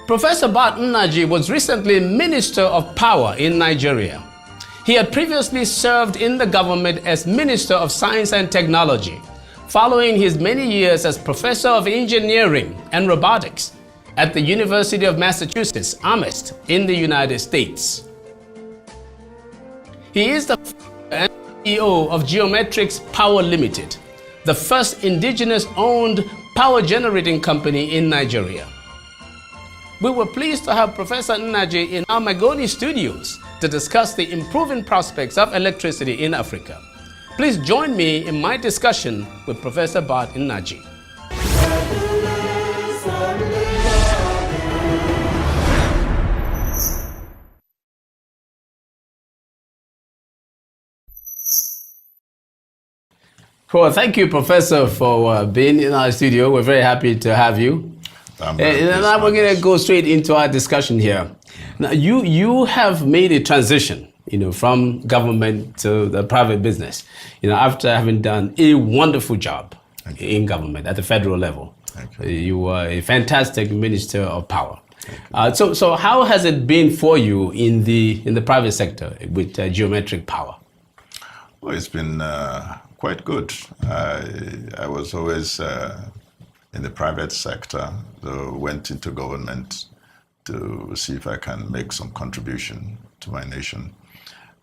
Professor Bart Nnaji was recently Minister of Power in Nigeria. He had previously served in the government as Minister of Science and Technology, following his many years as Professor of Engineering and Robotics at the University of Massachusetts, Amherst, in the United States. He is the CEO of Geometrics Power Limited, the first indigenous-owned power generating company in Nigeria. We were pleased to have Professor Nnaji in our Magoni studios to discuss the improving prospects of electricity in Africa. Please join me in my discussion with Professor Bart Nnaji. Well, thank you, Professor, for being in our studio. We're very happy to have you. And now we're going to go straight into our discussion here. Now, you have made a transition, from government to the private business, after having done a wonderful job in government at the federal level. You were a fantastic Minister of Power. So how has it been for you in the private sector with Geometric Power? Well, it's been quite good. I was always in the private sector, so went into government to see if I can make some contribution to my nation,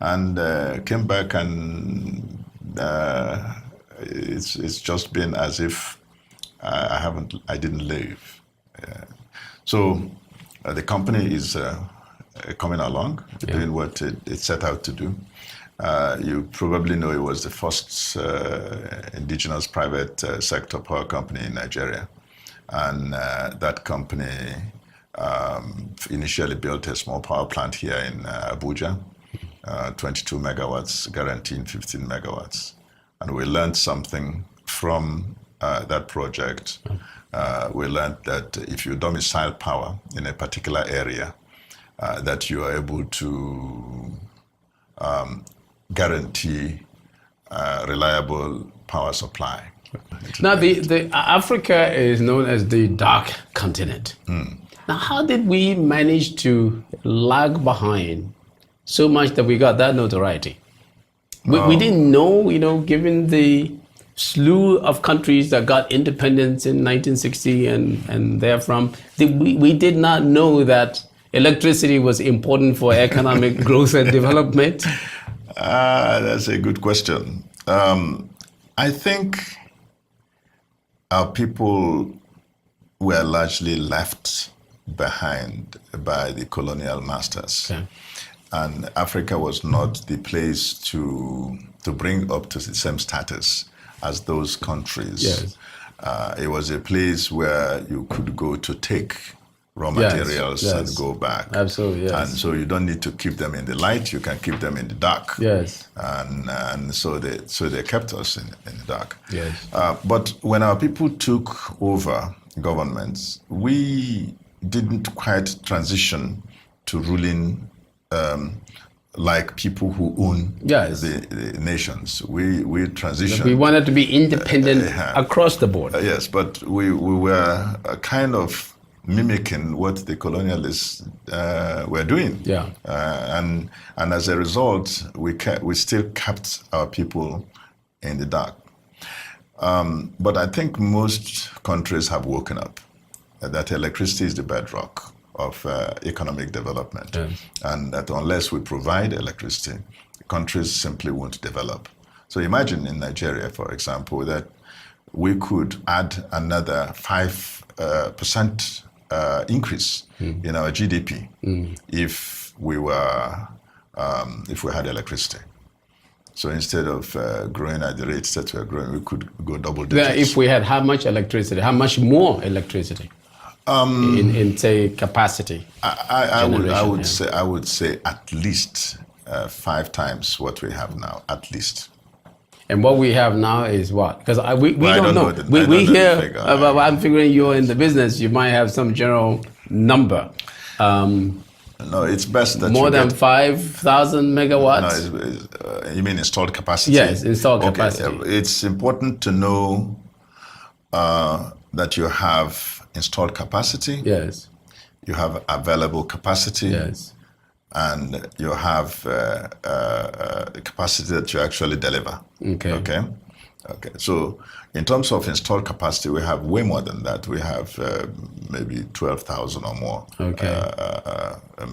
and came back, and it's just been as if I didn't leave. So the company is coming along, doing what it set out to do. You probably know it was the first indigenous private sector power company in Nigeria. And that company initially built a small power plant here in Abuja, 22 megawatts, guaranteeing 15 megawatts. And we learned something from that project. We learned that if you domicile power in a particular area, that you are able to guarantee reliable power supply. Now, the Africa is known as the dark continent. Now, how did we manage to lag behind so much that we got that notoriety? We didn't know, given the slew of countries that got independence in 1960 and therefrom, we did not know that electricity was important for economic growth and development. That's a good question. I think our people were largely left behind by the colonial masters. Okay. And Africa was not the place to bring up to the same status as those countries. Yes. It was a place where you could go to take raw materials and go back. Absolutely, yes. And so you don't need to keep them in the light, you can keep them in the dark. Yes. And so they kept us in the dark. Yes. But when our people took over governments, we didn't quite transition to ruling like people who own the nations. We transitioned. We wanted to be independent across the board. Yes, but we were kind of mimicking what the colonialists were doing. Yeah. And as a result, we still kept our people in the dark. But I think most countries have woken up that electricity is the bedrock of economic development. Yes. And that unless we provide electricity, countries simply won't develop. So imagine in Nigeria, for example, that we could add another 5% increase in our GDP if we had electricity. So instead of growing at the rates that we're growing, we could go double digits. If we had how much electricity? How much more electricity? In say capacity. I would say at least 5 times what we have now, at least. And what we have now is what? Because we don't know. We hear about. I'm figuring you're in the business. You might have some general number. No, it's best that more than 5,000 megawatts. No, you mean installed capacity? Yes, installed capacity. It's important to know that you have installed capacity. Yes. you have available capacity, Yes. and you have capacity that you actually deliver. Okay. Okay. So in terms of installed capacity, we have way more than that. We have maybe 12,000 or more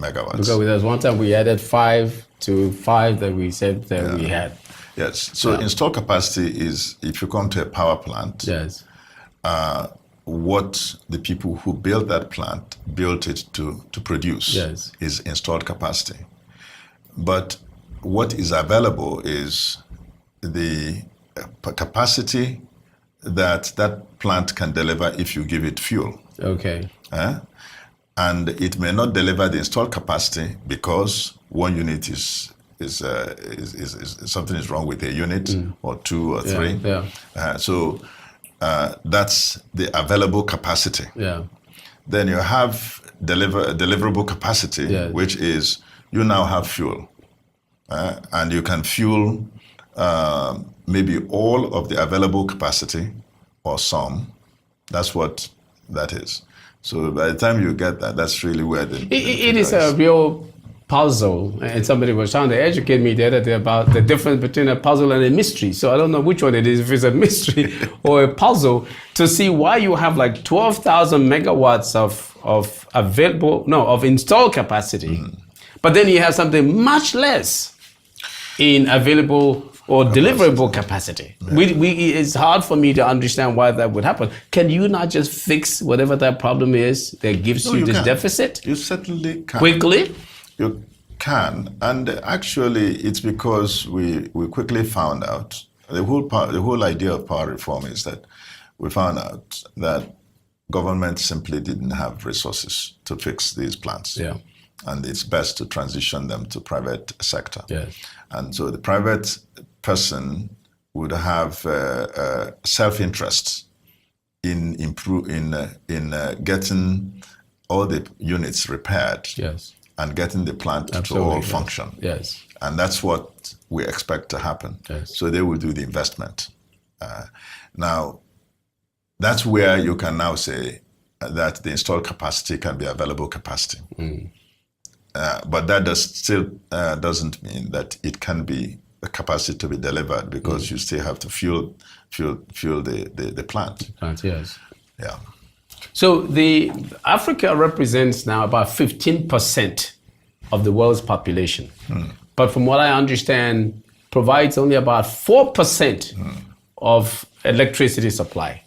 megawatts. Because there's one time we added 5 to 5 that we said that we had. Yes. So installed capacity is if you come to a power plant. Yes. What the people who built that plant built it to produce is installed capacity. But what is available is the capacity that plant can deliver if you give it fuel. Okay. And it may not deliver the installed capacity because one unit is something is wrong with a unit or 2 or 3. So that's the available capacity. Yeah. Then you have deliverable capacity, which is you now have fuel, and you can fuel maybe all of the available capacity or some. That's what that is. So by the time you get that, that's really where it is a real puzzle, and somebody was trying to educate me the other day about the difference between a puzzle and a mystery. So I don't know which one it is, if it's a mystery or a puzzle, to see why you have like 12,000 megawatts of installed capacity, but then you have something much less in available or deliverable capacity. It's hard for me to understand why that would happen. Can you not just fix whatever that problem is that gives you this deficit? You certainly can. Quickly? You can, and actually it's because we quickly found out, the whole idea of power reform is that we found out that government simply didn't have resources to fix these plants. Yeah. And it's best to transition them to private sector. Yes. And so the private person would have self-interest in getting all the units repaired. Yes. And getting the plant to all function. Yes. And that's what we expect to happen. Yes. So they will do the investment. Now, that's where you can now say that the installed capacity can be available capacity. But that still doesn't mean that it can be a capacity to be delivered, because you still have to fuel the plant. Yes. Yeah. So Africa represents now about 15% of the world's population. But from what I understand, provides only about 4% of electricity supply.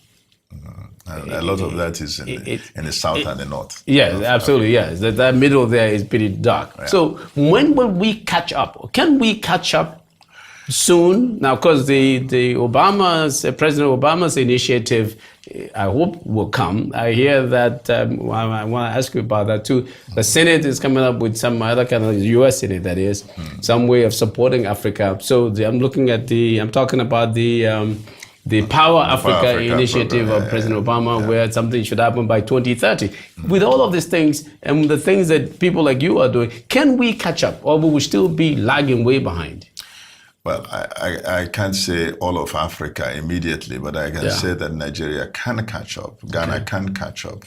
A lot of that is in the south and the north. Yes, absolutely, yes. That middle there is pretty dark. Yeah. So when will we catch up? Can we catch up soon? Now, because President Obama's initiative, I hope will come. I hear that, I want to ask you about that too. The Senate is coming up with some other kind of US Senate, that is, some way of supporting Africa. So I'm talking about the Power Africa initiative program, of President Obama, where something should happen by 2030. With all of these things and the things that people like you are doing, can we catch up, or will we still be lagging way behind? Well, I can't say all of Africa immediately, but I can say that Nigeria can catch up. Ghana can catch up.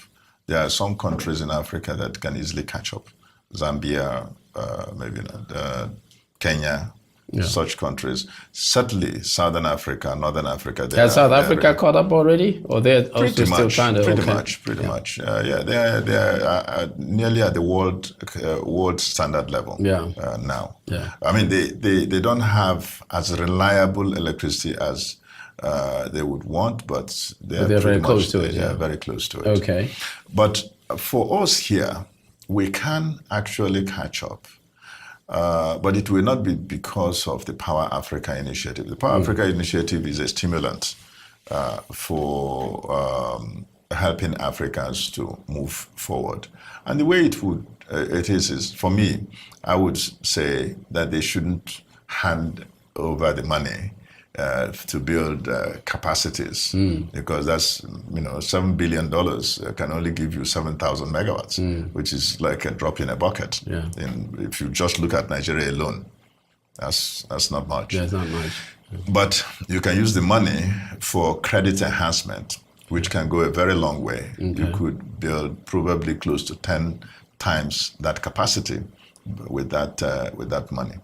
There are some countries in Africa that can easily catch up. Zambia, maybe not, Kenya, such countries. Certainly, Southern Africa, Northern Africa. Has South Africa caught up already? Or they're also still trying to... Pretty much. They are nearly at the world standard level now. Yeah. I mean, they don't have as reliable electricity as they would want, but they're very close to it. Yeah, very close to it. Okay. But for us here, we can actually catch up. But it will not be because of the Power Africa initiative. The Power Africa initiative is a stimulant for helping Africans to move forward. And the way it is for me, I would say that they shouldn't hand over the money to build capacities, because that's, $7 billion can only give you 7,000 megawatts, which is like a drop in a bucket. Yeah. If you just look at Nigeria alone, that's not much. Yeah, it's not much. But you can use the money for credit enhancement, which can go a very long way. You could build probably close to 10 times that capacity with that money.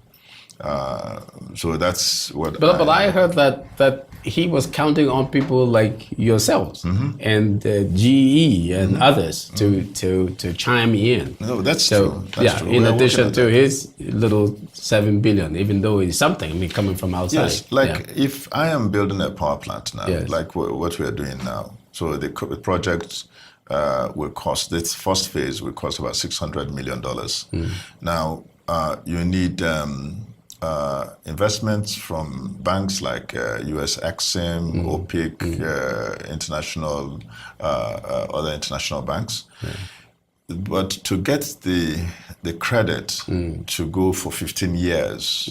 So that's what. But I heard that he was counting on people like yourselves and GE and others to chime in. No, that's true. That's true. In addition to his little 7 billion, even though it's something, I mean, coming from outside. Yes, if I am building a power plant now, like what we are doing now, so the project will cost, this first phase will cost about $600 million. Now, you need investments from banks like US Exim, OPIC, international, other international banks. But to get the credit to go for 15 years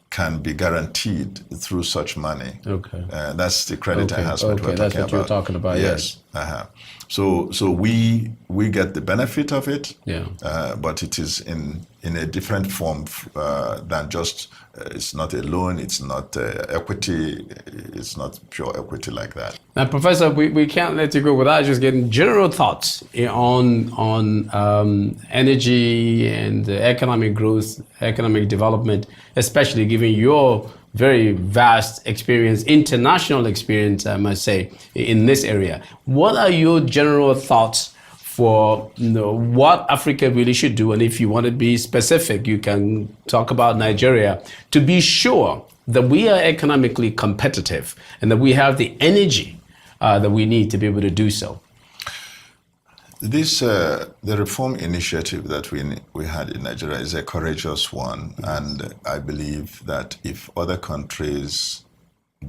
can be guaranteed through such money. That's the credit enhancement we're talking about. That's what you're talking about, yes. So we get the benefit of it, but it is in a different form than just, it's not a loan, it's not equity, it's not pure equity like that. Now, Professor, we can't let you go without just getting general thoughts on energy and economic growth, economic development, especially given your very vast experience, international experience, I must say, in this area. What are your general thoughts for what Africa really should do? And if you want to be specific, you can talk about Nigeria, to be sure that we are economically competitive and that we have the energy that we need to be able to do so. This the reform initiative that we had in Nigeria is a courageous one, and I believe that if other countries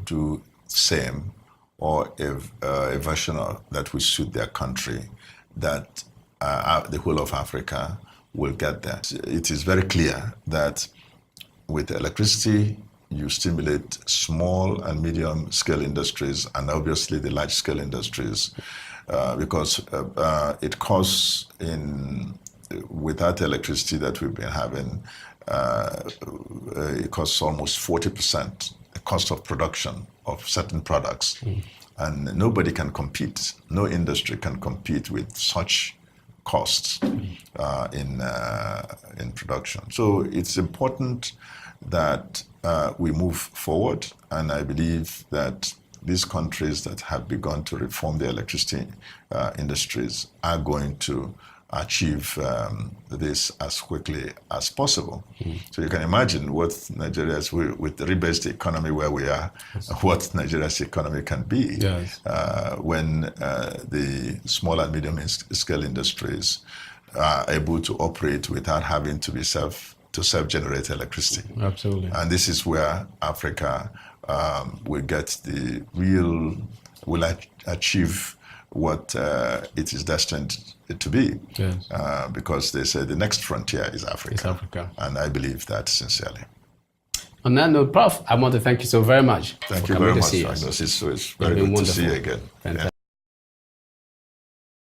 do same or a version of that will suit their country, that the whole of Africa will get that. It is very clear that with electricity, you stimulate small and medium scale industries and obviously the large scale industries. Because it costs without electricity that we've been having, it costs almost 40% the cost of production of certain products. And nobody can compete, no industry can compete with such costs in production. So it's important that we move forward, and I believe that these countries that have begun to reform the electricity industries are going to achieve this as quickly as possible. So you can imagine what Nigeria's, with the rebased economy where we are, what Nigeria's economy can be when the small and medium scale industries are able to operate without having to be self-generate electricity. Absolutely. And this is where Africa will achieve what it is destined to be. Because they say the next frontier is Africa. And I believe that sincerely. On that note, Prof, I want to thank you so very much. Thank you very much, Agnes. It's very good to see you again.